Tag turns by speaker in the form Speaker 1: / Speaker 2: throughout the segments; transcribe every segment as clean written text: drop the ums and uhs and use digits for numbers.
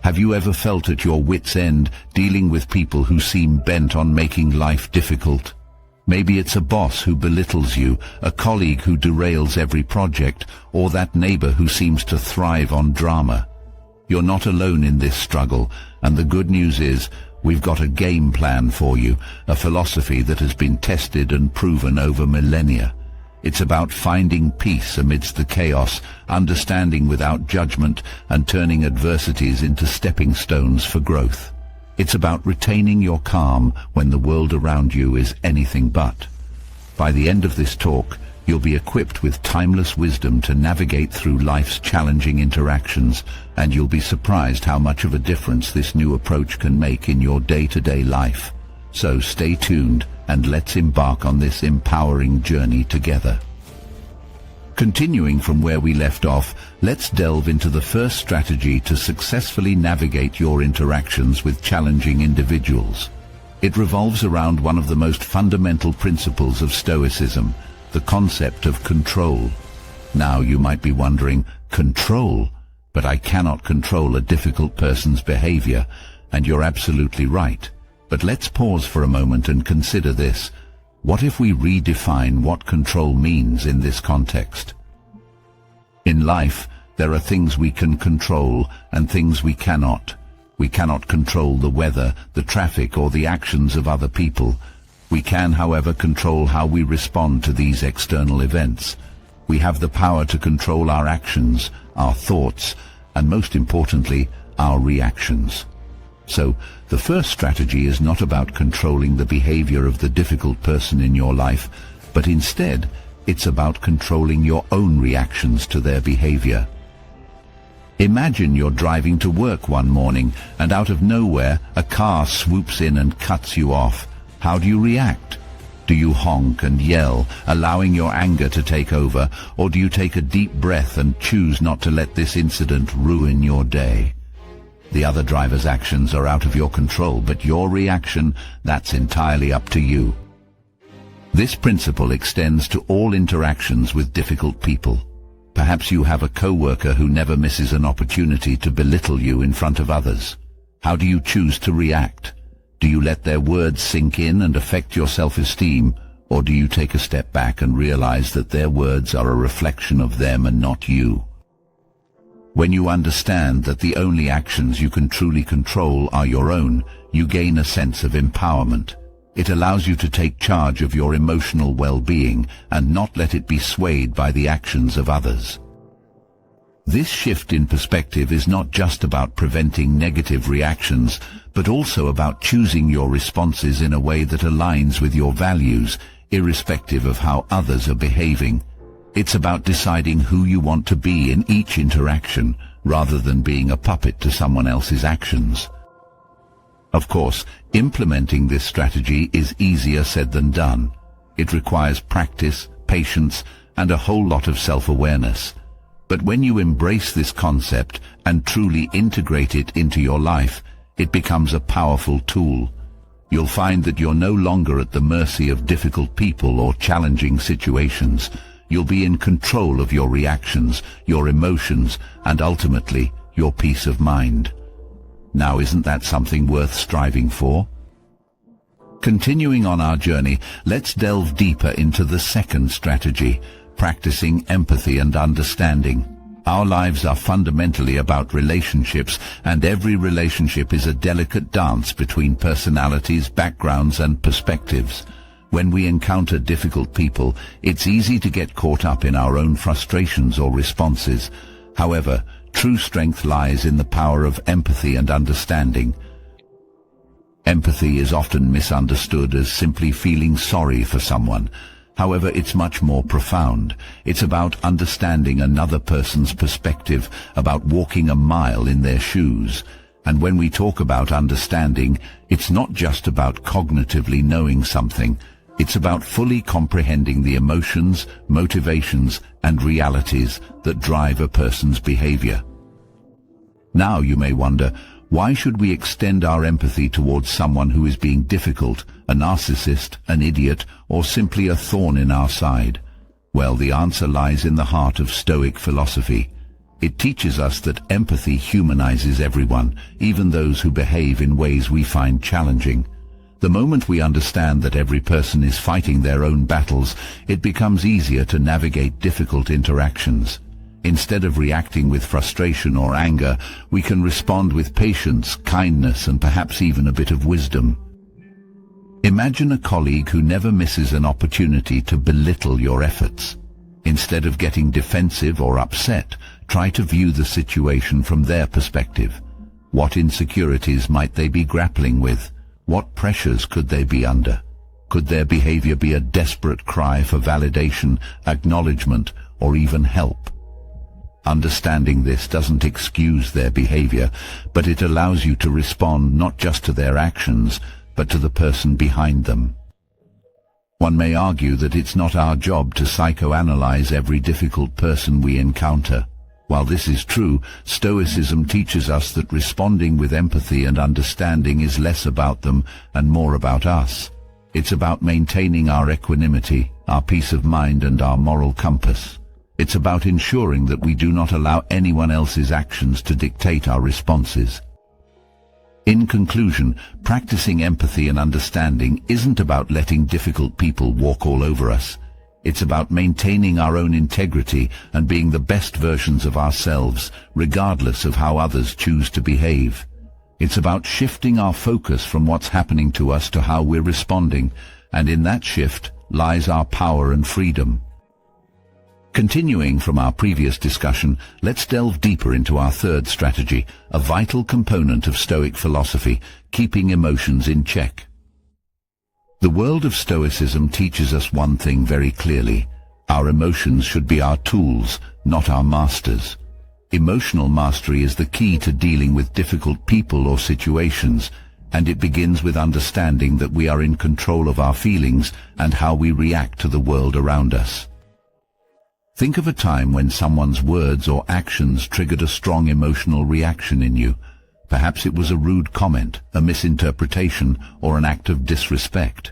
Speaker 1: Have you ever felt at your wit's end dealing with people who seem bent on making life difficult? Maybe it's a boss who belittles you, a colleague who derails every project, or that neighbor who seems to thrive on drama. You're not alone in this struggle, and the good news is, we've got a game plan for you, a philosophy that has been tested and proven over millennia. It's about finding peace amidst the chaos, understanding without judgment, and turning adversities into stepping stones for growth. It's about retaining your calm when the world around you is anything but. By the end of this talk, you'll be equipped with timeless wisdom to navigate through life's challenging interactions, and you'll be surprised how much of a difference this new approach can make in your day-to-day life. So stay tuned and let's embark on this empowering journey together. Continuing from where we left off, let's delve into the first strategy to successfully navigate your interactions with challenging individuals. It revolves around one of the most fundamental principles of Stoicism, the concept of control. Now you might be wondering, control? But I cannot control a difficult person's behavior, and you're absolutely right. But let's pause for a moment and consider this. What if we redefine what control means in this context? In life, there are things we can control and things we cannot. We cannot control the weather, the traffic, or the actions of other people. We can, however, control how we respond to these external events. We have the power to control our actions, our thoughts, and most importantly, our reactions. So, the first strategy is not about controlling the behavior of the difficult person in your life, but instead, it's about controlling your own reactions to their behavior. Imagine you're driving to work one morning, and out of nowhere, a car swoops in and cuts you off. How do you react? Do you honk and yell, allowing your anger to take over, or do you take a deep breath and choose not to let this incident ruin your day? The other driver's actions are out of your control, but your reaction, that's entirely up to you. This principle extends to all interactions with difficult people. Perhaps you have a coworker who never misses an opportunity to belittle you in front of others. How do you choose to react? Do you let their words sink in and affect your self-esteem, or do you take a step back and realize that their words are a reflection of them and not you? When you understand that the only actions you can truly control are your own, you gain a sense of empowerment. It allows you to take charge of your emotional well-being and not let it be swayed by the actions of others. This shift in perspective is not just about preventing negative reactions, but also about choosing your responses in a way that aligns with your values, irrespective of how others are behaving. It's about deciding who you want to be in each interaction, rather than being a puppet to someone else's actions. Of course, implementing this strategy is easier said than done. It requires practice, patience, and a whole lot of self-awareness. But when you embrace this concept and truly integrate it into your life, it becomes a powerful tool. You'll find that you're no longer at the mercy of difficult people or challenging situations. You'll be in control of your reactions, your emotions, and ultimately, your peace of mind. Now, isn't that something worth striving for? Continuing on our journey, let's delve deeper into the second strategy, practicing empathy and understanding. Our lives are fundamentally about relationships, and every relationship is a delicate dance between personalities, backgrounds, and perspectives. When we encounter difficult people, it's easy to get caught up in our own frustrations or responses. However, true strength lies in the power of empathy and understanding. Empathy is often misunderstood as simply feeling sorry for someone. However, it's much more profound. It's about understanding another person's perspective, about walking a mile in their shoes. And when we talk about understanding, it's not just about cognitively knowing something. It's about fully comprehending the emotions, motivations, and realities that drive a person's behavior. Now you may wonder, why should we extend our empathy towards someone who is being difficult, a narcissist, an idiot, or simply a thorn in our side? Well, the answer lies in the heart of Stoic philosophy. It teaches us that empathy humanizes everyone, even those who behave in ways we find challenging. The moment we understand that every person is fighting their own battles, it becomes easier to navigate difficult interactions. Instead of reacting with frustration or anger, we can respond with patience, kindness, and perhaps even a bit of wisdom. Imagine a colleague who never misses an opportunity to belittle your efforts. Instead of getting defensive or upset, try to view the situation from their perspective. What insecurities might they be grappling with? What pressures could they be under? Could their behavior be a desperate cry for validation, acknowledgement, or even help? Understanding this doesn't excuse their behavior, but it allows you to respond not just to their actions, but to the person behind them. One may argue that it's not our job to psychoanalyze every difficult person we encounter. While this is true, Stoicism teaches us that responding with empathy and understanding is less about them and more about us. It's about maintaining our equanimity, our peace of mind, and our moral compass. It's about ensuring that we do not allow anyone else's actions to dictate our responses. In conclusion, practicing empathy and understanding isn't about letting difficult people walk all over us. It's about maintaining our own integrity and being the best versions of ourselves, regardless of how others choose to behave. It's about shifting our focus from what's happening to us to how we're responding, and in that shift lies our power and freedom. Continuing from our previous discussion, let's delve deeper into our third strategy, a vital component of Stoic philosophy, keeping emotions in check. The world of Stoicism teaches us one thing very clearly. Our emotions should be our tools, not our masters. Emotional mastery is the key to dealing with difficult people or situations, and it begins with understanding that we are in control of our feelings and how we react to the world around us. Think of a time when someone's words or actions triggered a strong emotional reaction in you. Perhaps it was a rude comment, a misinterpretation, or an act of disrespect.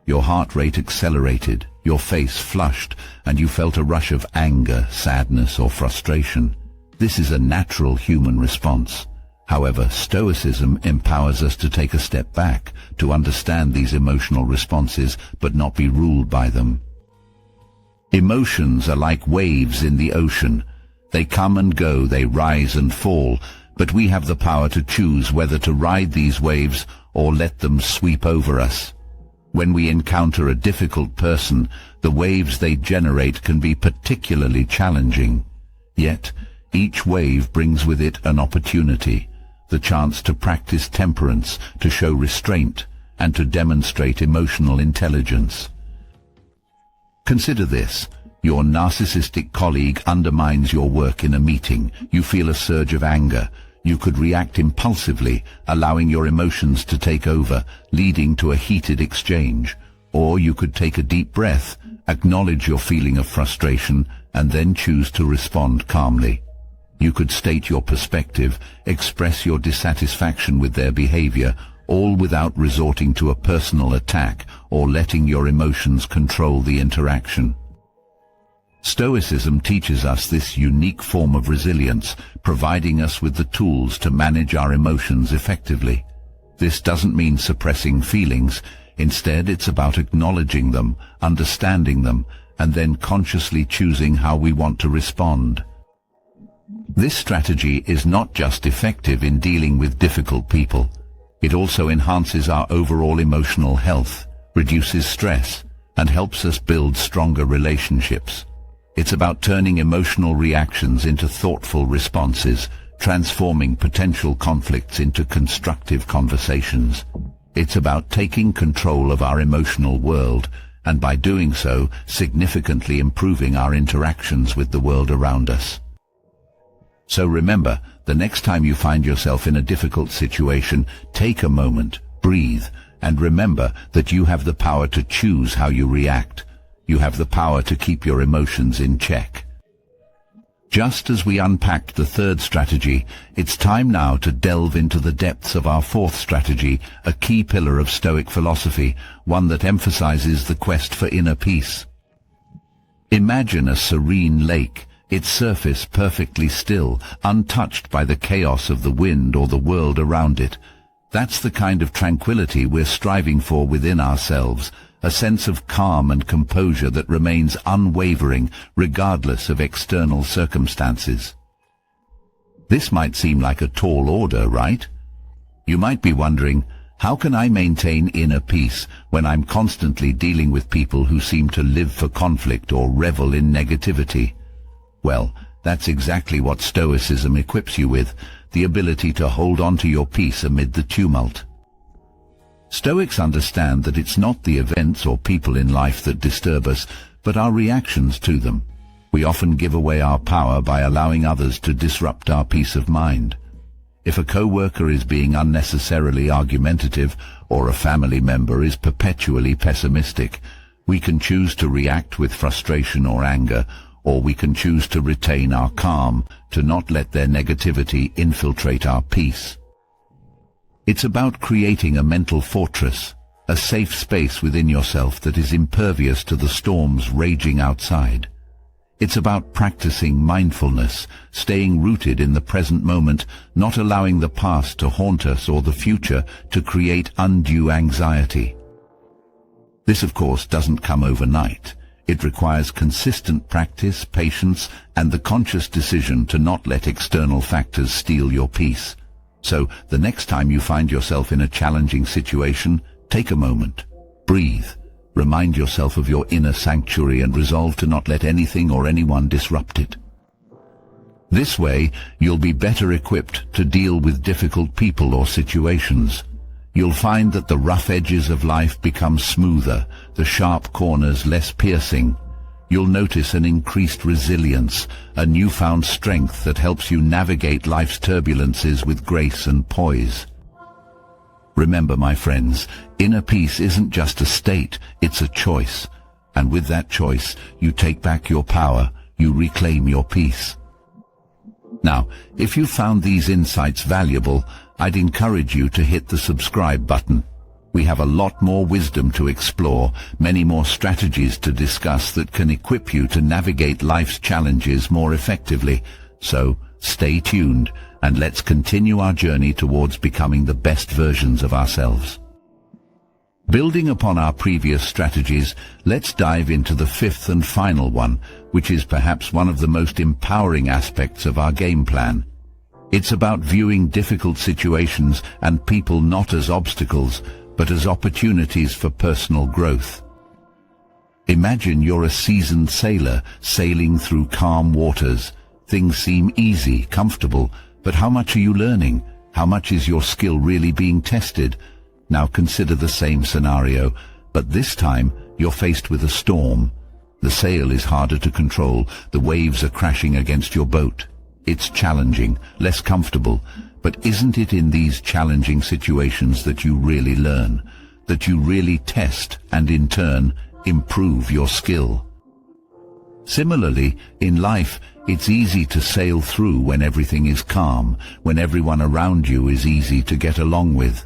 Speaker 1: Your heart rate accelerated, your face flushed, and you felt a rush of anger, sadness, or frustration. This is a natural human response. However, Stoicism empowers us to take a step back, to understand these emotional responses, but not be ruled by them. Emotions are like waves in the ocean. They come and go, they rise and fall, but we have the power to choose whether to ride these waves or let them sweep over us. When we encounter a difficult person, the waves they generate can be particularly challenging. Yet, each wave brings with it an opportunity, the chance to practice temperance, to show restraint, and to demonstrate emotional intelligence. Consider this. Your narcissistic colleague undermines your work in a meeting. You feel a surge of anger. You could react impulsively, allowing your emotions to take over, leading to a heated exchange. Or you could take a deep breath, acknowledge your feeling of frustration, and then choose to respond calmly. You could state your perspective, express your dissatisfaction with their behavior, all without resorting to a personal attack or letting your emotions control the interaction. Stoicism teaches us this unique form of resilience, providing us with the tools to manage our emotions effectively. This doesn't mean suppressing feelings. Instead, it's about acknowledging them, understanding them, and then consciously choosing how we want to respond. This strategy is not just effective in dealing with difficult people. It also enhances our overall emotional health, reduces stress, and helps us build stronger relationships. It's about turning emotional reactions into thoughtful responses, transforming potential conflicts into constructive conversations. It's about taking control of our emotional world, and by doing so, significantly improving our interactions with the world around us. So remember, the next time you find yourself in a difficult situation, take a moment, breathe, and remember that you have the power to choose how you react. You have the power to keep your emotions in check. Just as we unpacked the third strategy, it's time now to delve into the depths of our fourth strategy, a key pillar of Stoic philosophy, one that emphasizes the quest for inner peace. Imagine a serene lake. its surface perfectly still, untouched by the chaos of the wind or the world around it. That's the kind of tranquility we're striving for within ourselves, a sense of calm and composure that remains unwavering regardless of external circumstances. This might seem like a tall order, right? You might be wondering, how can I maintain inner peace when I'm constantly dealing with people who seem to live for conflict or revel in negativity? Well, that's exactly what Stoicism equips you with, the ability to hold on to your peace amid the tumult. Stoics understand that it's not the events or people in life that disturb us, but our reactions to them. We often give away our power by allowing others to disrupt our peace of mind. If a co-worker is being unnecessarily argumentative, or a family member is perpetually pessimistic, we can choose to react with frustration or anger, or we can choose to retain our calm, to not let their negativity infiltrate our peace. It's about creating a mental fortress, a safe space within yourself that is impervious to the storms raging outside. It's about practicing mindfulness, staying rooted in the present moment, not allowing the past to haunt us or the future to create undue anxiety. This, of course, doesn't come overnight. It requires consistent practice, patience, and the conscious decision to not let external factors steal your peace. So, the next time you find yourself in a challenging situation, take a moment, breathe, remind yourself of your inner sanctuary and resolve to not let anything or anyone disrupt it. This way, you'll be better equipped to deal with difficult people or situations. You'll find that the rough edges of life become smoother, the sharp corners less piercing. You'll notice an increased resilience, a newfound strength that helps you navigate life's turbulences with grace and poise. Remember, my friends, inner peace isn't just a state, it's a choice. And with that choice, you take back your power, you reclaim your peace. Now, if you found these insights valuable, I'd encourage you to hit the subscribe button. We have a lot more wisdom to explore, many more strategies to discuss that can equip you to navigate life's challenges more effectively. So, stay tuned, and let's continue our journey towards becoming the best versions of ourselves. Building upon our previous strategies, let's dive into the fifth and final one, which is perhaps one of the most empowering aspects of our game plan. It's about viewing difficult situations and people not as obstacles, but as opportunities for personal growth. Imagine you're a seasoned sailor sailing through calm waters. Things seem easy, comfortable, but how much are you learning? How much is your skill really being tested? Now consider the same scenario, but this time you're faced with a storm. The sail is harder to control, the waves are crashing against your boat. It's challenging, less comfortable, but isn't it in these challenging situations that you really learn, that you really test and in turn improve your skill? Similarly, in life, it's easy to sail through when everything is calm, when everyone around you is easy to get along with.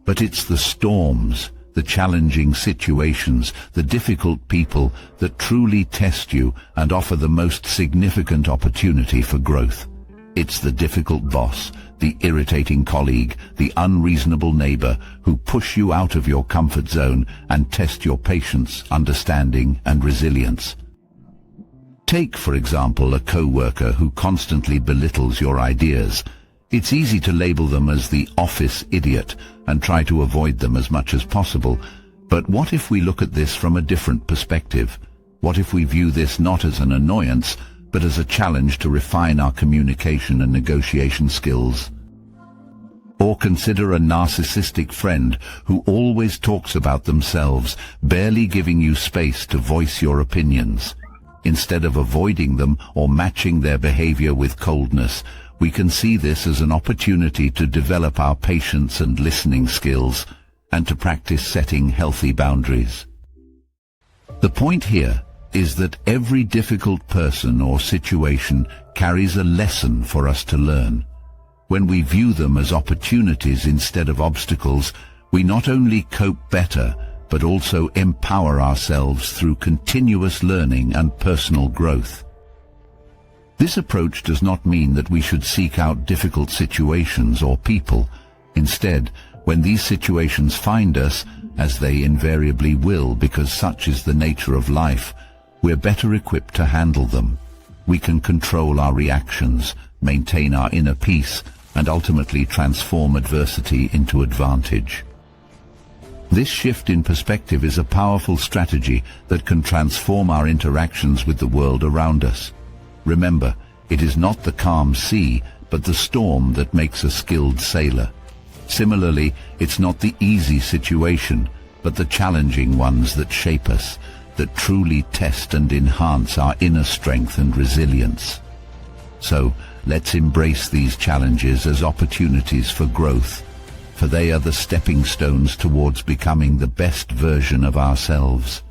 Speaker 1: But it's the storms, the challenging situations, the difficult people that truly test you and offer the most significant opportunity for growth. It's the difficult boss, the irritating colleague, the unreasonable neighbor who push you out of your comfort zone and test your patience, understanding, and resilience. Take, for example, a co-worker who constantly belittles your ideas. It's easy to label them as the office idiot and try to avoid them as much as possible. But what if we look at this from a different perspective? What if we view this not as an annoyance, but as a challenge to refine our communication and negotiation skills? Or consider a narcissistic friend who always talks about themselves, barely giving you space to voice your opinions. Instead of avoiding them or matching their behavior with coldness, we can see this as an opportunity to develop our patience and listening skills, and to practice setting healthy boundaries. The point here is that every difficult person or situation carries a lesson for us to learn. When we view them as opportunities instead of obstacles, we not only cope better, but also empower ourselves through continuous learning and personal growth. This approach does not mean that we should seek out difficult situations or people. Instead, when these situations find us, as they invariably will because such is the nature of life, we're better equipped to handle them. We can control our reactions, maintain our inner peace, and ultimately transform adversity into advantage. This shift in perspective is a powerful strategy that can transform our interactions with the world around us. Remember, it is not the calm sea, but the storm that makes a skilled sailor. Similarly, it's not the easy situation, but the challenging ones that shape us, that truly test and enhance our inner strength and resilience. So, let's embrace these challenges as opportunities for growth, for they are the stepping stones towards becoming the best version of ourselves.